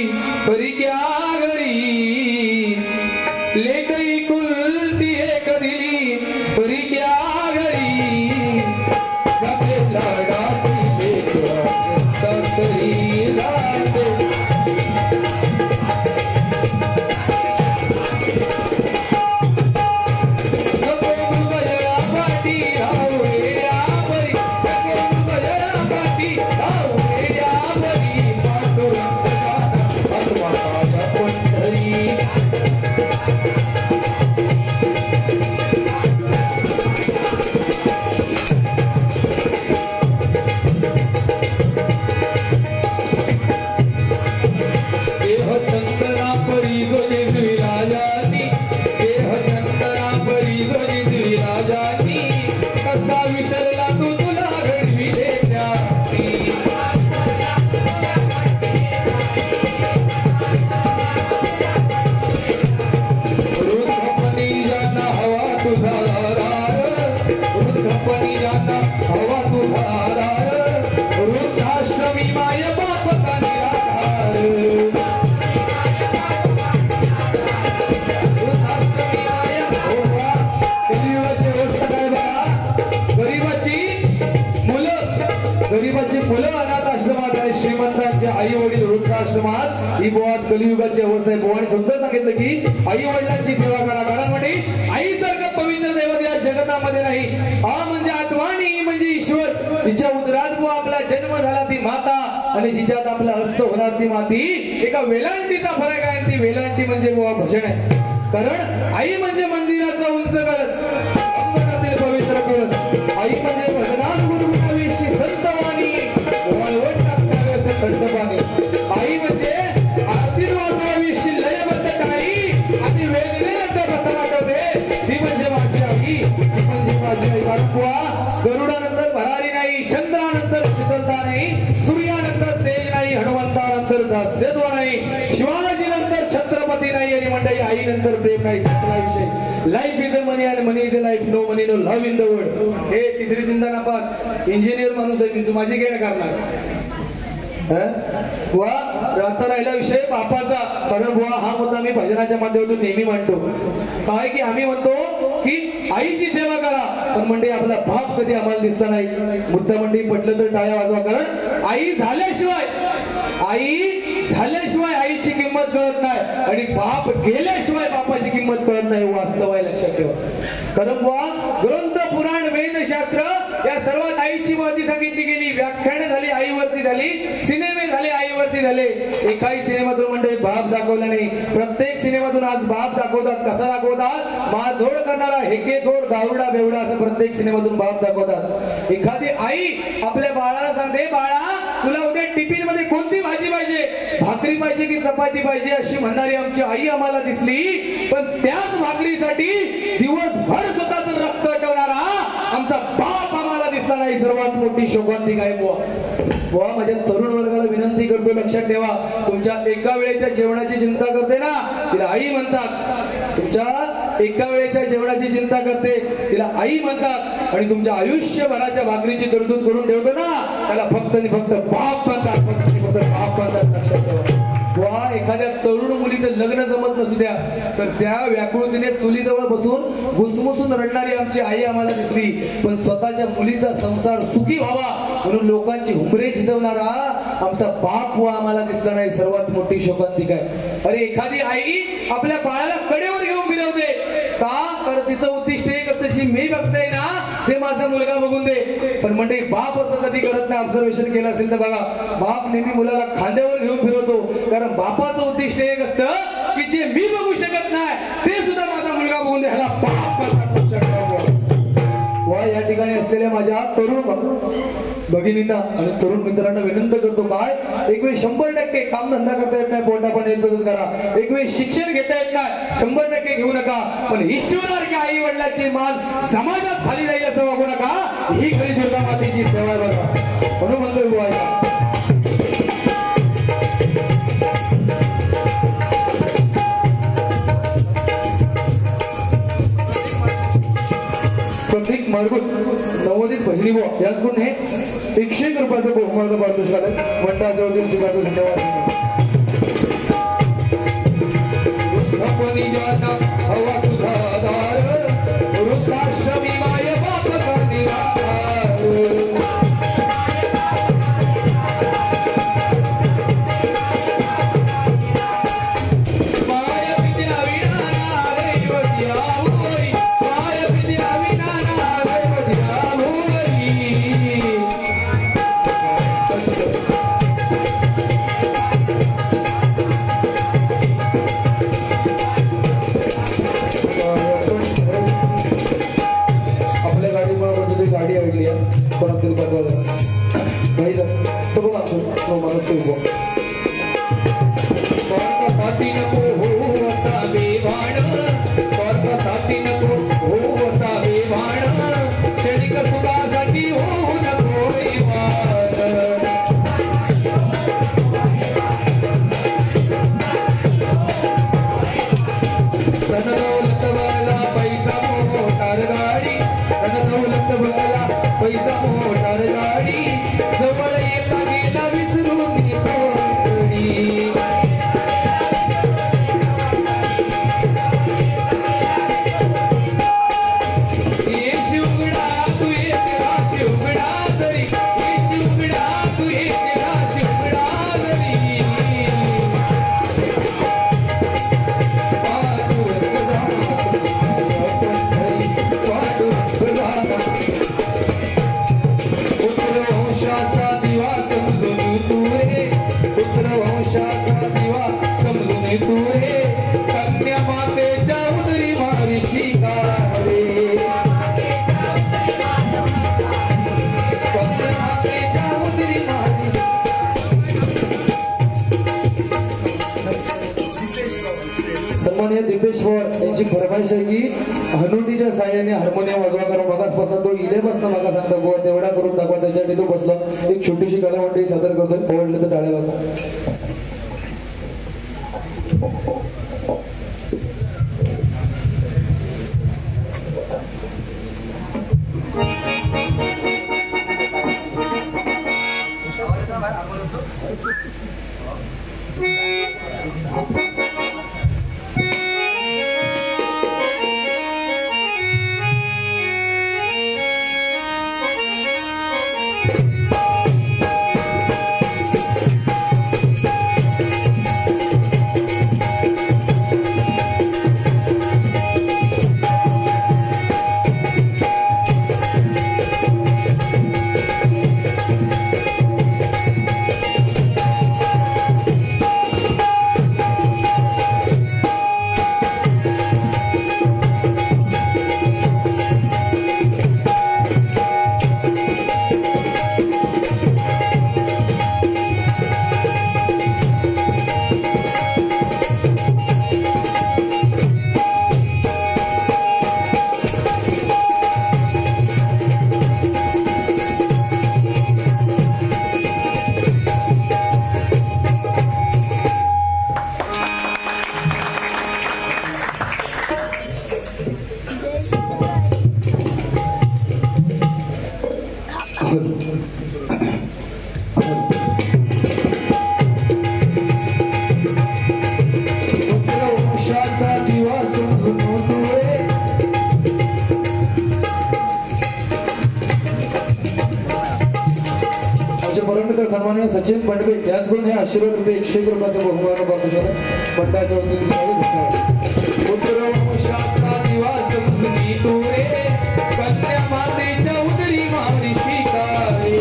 परी क्या घरी लेकई कुलती एक दिनी परी क्या घरी कलियुगाची अवस्था आहे. बुवाने सुद्धा सांगितलं की आई वडिलांची सेवा करा, कारण म्हणजे आईसारखं पवित्र दैवत या जगतामध्ये नाही. आ म्हणजे आत्मा आणि ई म्हणजे ईश्वर. तिच्या उदरात बुवा आपला जन्म झाला ती माता आणि जिच्यात आपला हस्त होणार ती माती. एका वेलांटीचा फरक आहे. ती वेलांटी म्हणजे बुवा भजन आहे. कारण आई म्हणजे मंदिराचा उंच कळस, अंगणातील पवित्र कळस. आई म्हणजे भजनात गुणगुणावीशी संतवाणी, वळवट टाकणारे असे थंडपाणी. आई म्हणजे आरतीत वाजवावीशी लयबद्ध टाळी आणि वेदनेनंतर प्रथम आठवते ती म्हणजे माझी आई, ती म्हणजे माझी आई. कारण बुवा गरुडानंतर भरारी नाही, चंद्रानंतर शीतलता नाही, सूर्यानंतर तेज नाही, हनुमंतानंतर दास्यत्व नाही, शिवाजीनंतर छत्रपती नाही आणि मंडळी आई नंतर प्रेम नाही. संपला विषय. Life is a money and money is a life. No money no love in the world. हे तिसरी चिंता नापास. इंजिनियर माणूस आहे मी, तू माझी काय करणार. बुवा राहता राहिला विषय बापाचा. कारण बुवा हा मुद्दा मी भजनाच्या माध्यमातून नेहमी मांडतो. काय की आम्ही म्हणतो की आईची सेवा करा, पण म्हणजे आपला बाप कधी आम्हाला दिसला नाही. मुद्दा म्हणजे पटलं तर टाळ्या वाजवा. कारण आई झाल्याशिवाय आईची किंमत कळत नाही आणि बाप गेल्याशिवाय बापाची किंमत कळत नाही. वास्तव आहे, लक्षात ठेवा. कारण बुवा ग्रंथ पुराण वेदशास्त्र या सर्वात आईची महती सांगितली गेली. व्याख्यान झाली आईवरती झाली, सिनेमे झाले आईवरती झाले. एकाही सिनेमातून म्हणजे बाप दाखवला नाही. प्रत्येक सिनेमातून आज बाप दाखवतात. कसा दाखवतात? मारझोड करणारा, हेकेखोर, दारुडा बेवडा असं प्रत्येक सिनेमातून बाप दाखवतात. एखादी आई आपल्या बाळाला सांगते, बाळा तुला उद्या टिफिन मध्ये कोणती भाजी पाहिजे, भाकरी पाहिजे की चपाती पाहिजे, अशी म्हणणारी आमची आई आम्हाला दिसली. पण त्याच भाकरीसाठी दिवसभर स्वतःच रक्त हटवणारा आमचा बाप आम्हाला दिसला नाही. सर्वात मोठी शोकांतिका आहे बुवा. माझ्या तरुण वर्गाला विनंती करतो, लक्षात ठेवा. तुमच्या एका वेळेच्या जेवणाची चिंता करते ना, तिला आई म्हणतात. तुमच्या एका वेळेच्या जेवणाची चिंता करते, तिला आई म्हणतात. आणि तुमच्या आयुष्यभराच्या भाकरीची तरतूद करून ठेवतो ना, त्याला फक्त आणि फक्त बाप म्हणतात. फक्त आणि फक्त बाप म्हणतात. लक्षात ठेवा. वा एखाद्या तरुण मुलीचं लग्न जमत नसू द्या, तर त्या व्याकुळतेने चुलीजवळ बसून घुसमुसून रडणारी आमची आई आम्हाला दिसली. पण स्वतःच्या मुलीचा संसार सुखी व्हावा म्हणून लोकांची हुमरे झिजवणारा आमचा बाप वा आम्हाला दिसला नाही. सर्वात मोठी शोकांतिका आहे. अरे एखादी आई आपल्या बाळाला कडेवर घेऊन फिरवते का? तर तिचं उद्दिष्ट एक असतं, जी मी बघतोय ना ते माझा मुलगा बघून दे. पण म्हणजे बाप असं कधी करत नाही. ऑब्झर्वेशन केलं असेल तर बघा, बाप नेहमी मुलाला खांद्यावर घेऊन फिरवतो. कारण बापाचं उद्दिष्ट एक असतं की जे मी बघू शकत नाही ते सुद्धा माझा मुलगा बघून दे. ह्याला बाप वा. या ठिकाणी असलेल्या माझ्या तरुण भगिनींना आणि तरुण मित्रांना विनंती करतो, काय एक वेळ 100% काम धंदा करता येत नाही, पोटा पण येतच करा. एक वेळ शिक्षण घेता येत नाही, 100% घेऊ नका. पण ईश्वरासारख्या आई वडिलांची मान समाजात खाली जाईल असं वागू नका. ही खरी दुर्गा मातेची सेवा आहे बघा. म्हणून म्हणतोय बुवा, प्रत्येक मार्गून नवोदित भजनी बुवा याचकडून हे 101 रुपयाचं बहुमानाचं पारितोषिक आलंय. मंडळाच्या वतीने धन्यवाद. हवा तुझा दार वृद्धाश्रमी माय बाप सन्माननीय दीपेश पवार यांची फरमाईश आहे की हनुटीच्या साह्याने हार्मोनियम वाजवा कारण मगासपासून तो इलेपासून मगा सांगता बुवा तेवढा करून दाखवा त्याच्यासाठी तो बसला एक छोटीशी कला मंडळी सादर करतोय आवडलं तर टाळ्या वाजवा. सन्माननीय सचिन बंडवे त्याचकडून हे आशीर्वाद रुपये 101 रुपयाचं बहुमान बाबू शकत मंडळाच्या वतीने पुत्रवंशाचा दिवा समजून तू रे कन्या मातेच्या उदरी मावळी स्वीकारे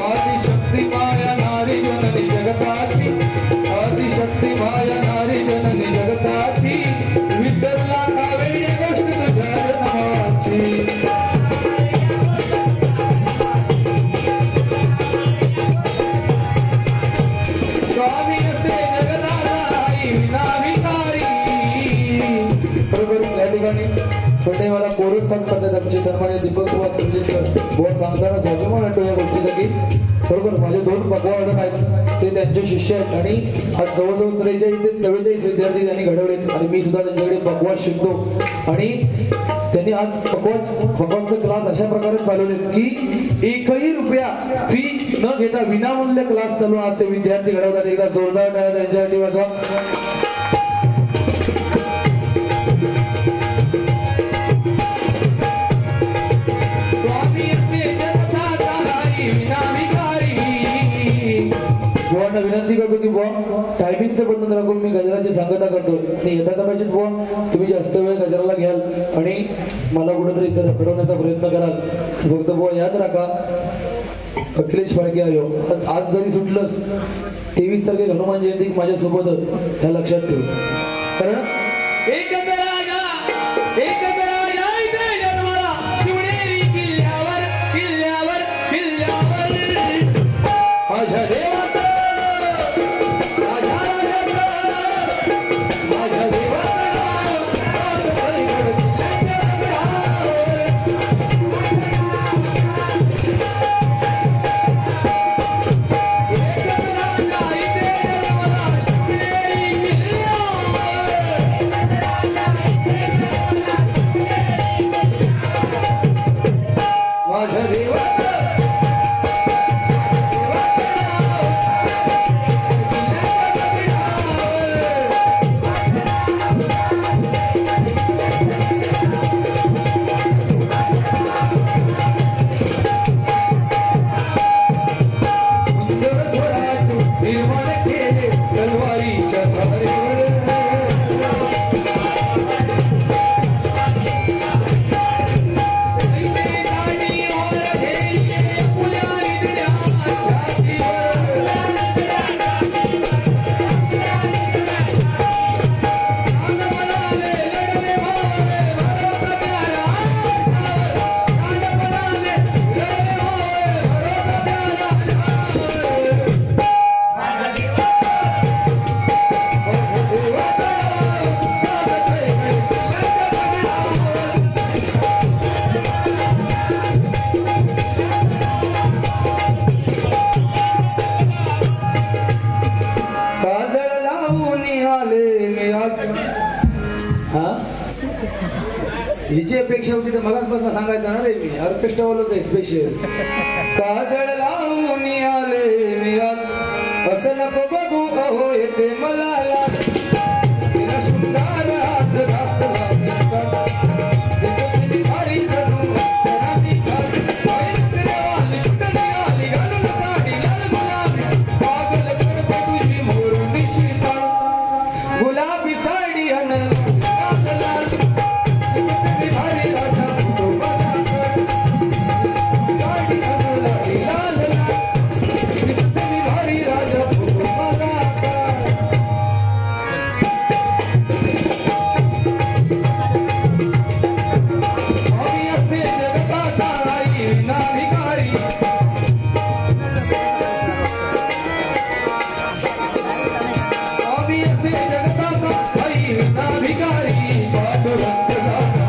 आदिशक्ती माया नारी जननी जगताची आदिशक्ती माया नारी जननी जगताची विठ्ठला कावेरी छोटे मला कोरस सांगतात आमचे सन्मान्य दीपक बुवा संजीत बुवा सांगताना झाले म्हणतो या गोष्टीसाठी बरोबर माझे 2 पकवान आहेत ते त्यांचे शिष्य आहेत आणि आज जवळजवळ 43 विद्यार्थी त्यांनी घडवले आणि मी सुद्धा त्यांच्याकडे पकवान शिकतो आणि त्यांनी आज पकवानचे क्लास अशा प्रकारे चालवले की 1ही रुपया फी न घेता विनामूल्य क्लास चालू आज ते विद्यार्थी घडवतात. एकदा जोरदार टाळ्या त्यांच्यासाठी वाजवा. बुवांना विनंती करतो की बुवा टायमिंगचं बंधन राखून मी गजराची सांगता करतो आणि यथा कदाचित बुवा तुम्ही जास्त वेळ गजराला घ्याल आणि मला कुठेतरी इतर घडवण्याचा प्रयत्न कराल फक्त बुवा याद राखा अखिलेश फाळके आयो आज जरी सुटलंच 23 तारखे हनुमान जयंती माझ्यासोबत ह्या लक्षात ठेव कारण हिची अपेक्षा होती तर मगाचपासून सांगायचं ना रे मी ऑर्केस्ट्रावालोच आहे स्पेशल. काजळ लावून आले मी आज असं नको बघू अहो येते मला लाज. तिला सुंदर हात घातला दिसतात. दिसते भारी जणू शराबी खात. पायातली आली, कुठली आली, घालून साडी लाल गुलाबी. पागल करते तुझी मोरून दिशी चाल. गुलाबी साडी अन लाल लाल. दिसते भारी राजा फोटो बघा. साडी अन लाल लाल. दिसते भारी राजा फोटो बघा. आम्ही असे जगताचा आई विना भिकारी. आम्ही असे जगताचा आई विना भिकारी. पांडुरंग झाला.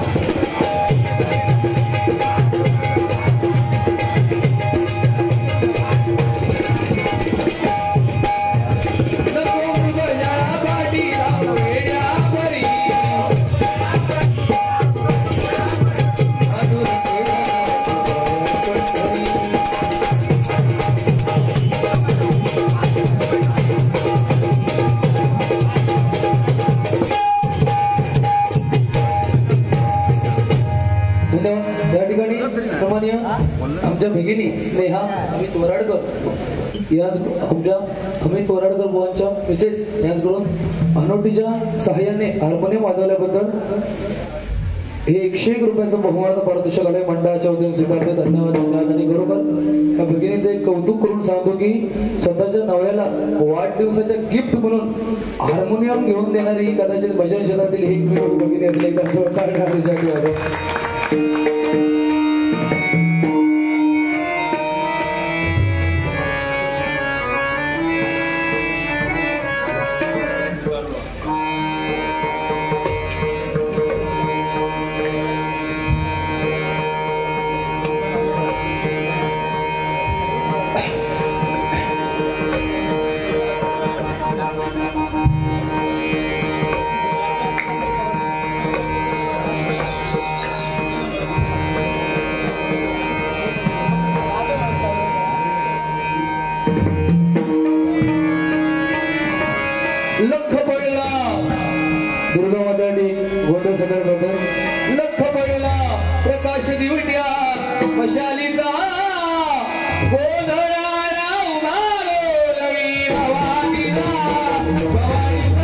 नको मृगया बाडी राव वेड्या परी. या ठिकाणी सन्माननीय आमच्या भगिनी स्नेहा अमित वराडकर याच आमच्या अमित वराडकर बुवांच्या मिसेस यांच्याकडून अनोटीच्या सहाय्याने हार्मोनियम वाजवल्याबद्दल हे 101 रुपयाचं बहुमान पारितोषिक आलंय. मंडळाच्या वतीने स्वीकारते. धन्यवाद धन्यवाद. आणि खरोखर या भगिनीचं एक कौतुक करून सांगतो की स्वतःच्या नवऱ्याला वाढदिवसाच्या गिफ्ट म्हणून हार्मोनियम घेऊन देणारी ही कदाचित भजन क्षेत्रातील एकमेव भगिनी असली लख पडला दुर्गा माताडी गोंधळ सगळं करतो. लख पडला प्रकाश दिवट्यात मशालीचा गोंधळाला उभारो लई भवानीला. भवानी